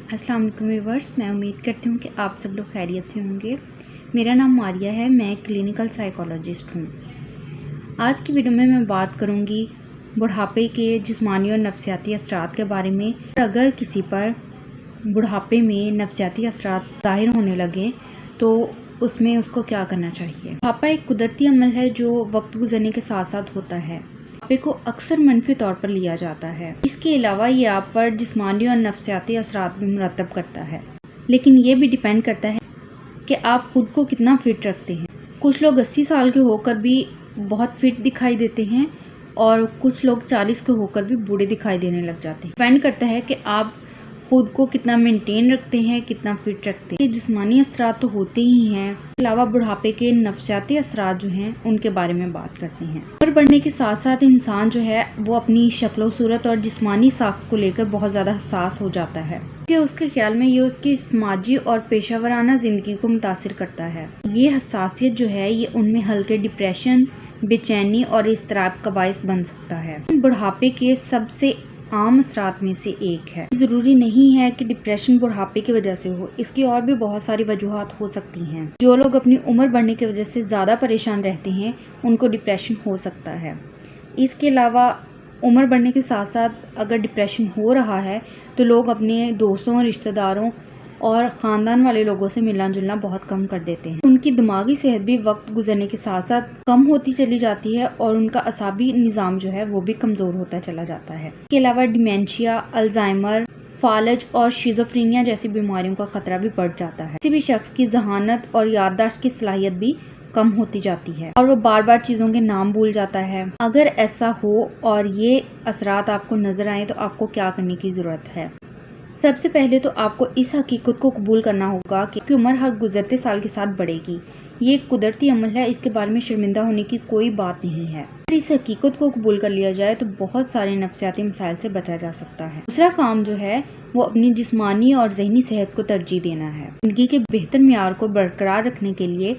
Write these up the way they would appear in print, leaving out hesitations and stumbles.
अस्सलाम वालेकुम व्यूअर्स, मैं उम्मीद करती हूँ कि आप सब लोग खैरियत से होंगे। मेरा नाम मारिया है, मैं क्लिनिकल साइकोलॉजिस्ट हूँ। आज की वीडियो में मैं बात करूँगी बुढ़ापे के जिस्मानी और नफ्सियाती असरात के बारे में। अगर किसी पर बुढ़ापे में नफ्सियाती असरात ज़ाहिर होने लगें तो उसमें उसको क्या करना चाहिए। बुढ़ापा एक कुदरती अमल है जो वक्त गुजरने के साथ साथ होता है। बुढ़ापे को अक्सर मनफी तौर पर लिया जाता है। इसके अलावा ये आप पर जिस्मानी और नफ्सियाती असरात भी मुरतब करता है, लेकिन ये भी डिपेंड करता है कि आप खुद को कितना फिट रखते हैं। कुछ लोग 80 साल के होकर भी बहुत फिट दिखाई देते हैं और कुछ लोग 40 के होकर भी बूढ़े दिखाई देने लग जाते हैं। डिपेंड करता है कि आप खुद को कितना मेंटेन रखते हैं, कितना फिट रखते हैं। जिस्मानी असरात तो होते ही हैं, इसके अलावा बुढ़ापे के नफ्सियाती असरात जो हैं उनके बारे में बात करते हैं। उम्र बढ़ने के साथ साथ इंसान जो है वो अपनी शक्ल सूरत और जिस्मानी साख्त को लेकर बहुत ज़्यादा हसास हो जाता है, कि उसके ख्याल में ये उसकी समाजी और पेशावराना ज़िंदगी को मुतासिर करता है। ये हसासियत जो है ये उनमें हल्के डिप्रेशन, बेचैनी और इज़्तिराब का बाइस बन सकता है। बुढ़ापे के सबसे आम असरात में से एक है। ज़रूरी नहीं है कि डिप्रेशन बुढ़ापे की वजह से हो, इसकी और भी बहुत सारी वजूहात हो सकती हैं। जो लोग अपनी उम्र बढ़ने की वजह से ज़्यादा परेशान रहते हैं उनको डिप्रेशन हो सकता है। इसके अलावा उम्र बढ़ने के साथ साथ अगर डिप्रेशन हो रहा है तो लोग अपने दोस्तों, रिश्तेदारों और ख़ानदान वाले लोगों से मिलना जुलना बहुत कम कर देते हैं। उनकी दिमागी सेहत भी वक्त गुजरने के साथ साथ कम होती चली जाती है और उनका असाबी निज़ाम जो है वो भी कमज़ोर होता चला जाता है। इसके अलावा डिमेंशिया, अल्जाइमर, फालज और शिज़ोफ्रेनिया जैसी बीमारियों का खतरा भी बढ़ जाता है। किसी भी शख्स की जहानत और याददाश्त की सलाहियत भी कम होती जाती है और वो बार बार चीज़ों के नाम भूल जाता है। अगर ऐसा हो और ये असरात आपको नज़र आए तो आपको क्या करने की ज़रूरत है। सबसे पहले तो आपको इस हकीकत को कबूल करना होगा कि उम्र हर गुजरते साल के साथ बढ़ेगी। ये एक कुदरती अमल है, इसके बारे में शर्मिंदा होने की कोई बात नहीं है। अगर इस हकीकत को कबूल कर लिया जाए तो बहुत सारे नफ्सियाती मसाइल से बचा जा सकता है। दूसरा काम जो है वो अपनी जिस्मानी और जहनी सेहत को तरजीह देना है। जिंदगी के बेहतर मियार को बरकरार रखने के लिए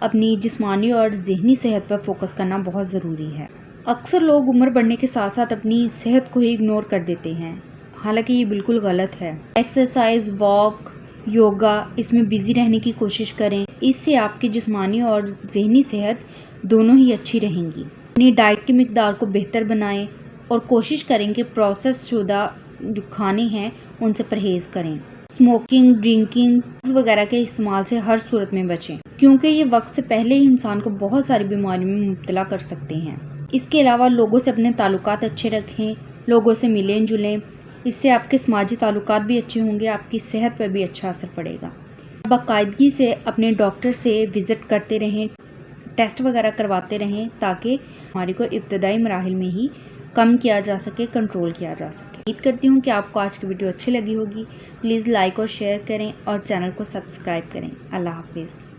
अपनी जिस्मानी और जहनी सेहत पर फोकस करना बहुत ज़रूरी है। अक्सर लोग उम्र बढ़ने के साथ साथ अपनी सेहत को ही इग्नोर कर देते हैं, हालांकि ये बिल्कुल गलत है। एक्सरसाइज, वॉक, योगा, इसमें बिज़ी रहने की कोशिश करें। इससे आपकी जिस्मानी और जहनी सेहत दोनों ही अच्छी रहेंगी। अपनी डाइट की मिकदार को बेहतर बनाएं और कोशिश करें कि प्रोसेस शुदा जो खाने हैं उनसे परहेज़ करें। स्मोकिंग, ड्रिंकिंग वगैरह के इस्तेमाल से हर सूरत में बचें, क्योंकि ये वक्त से पहले ही इंसान को बहुत सारी बीमारियों में मुब्तला कर सकते हैं। इसके अलावा लोगों से अपने ताल्लुकात अच्छे रखें, लोगों से मिलें जुलें। इससे आपके समाजी ताल्लुकात भी अच्छे होंगे, आपकी सेहत पर भी अच्छा असर पड़ेगा। बाकायदगी से अपने डॉक्टर से विज़िट करते रहें, टेस्ट वगैरह करवाते रहें, ताकि बीमारी को इब्तदाई मराहिल में ही कम किया जा सके, कंट्रोल किया जा सके। उम्मीद करती हूँ कि आपको आज की वीडियो अच्छी लगी होगी। प्लीज़ लाइक और शेयर करें और चैनल को सब्सक्राइब करें। अल्लाह हाफिज़।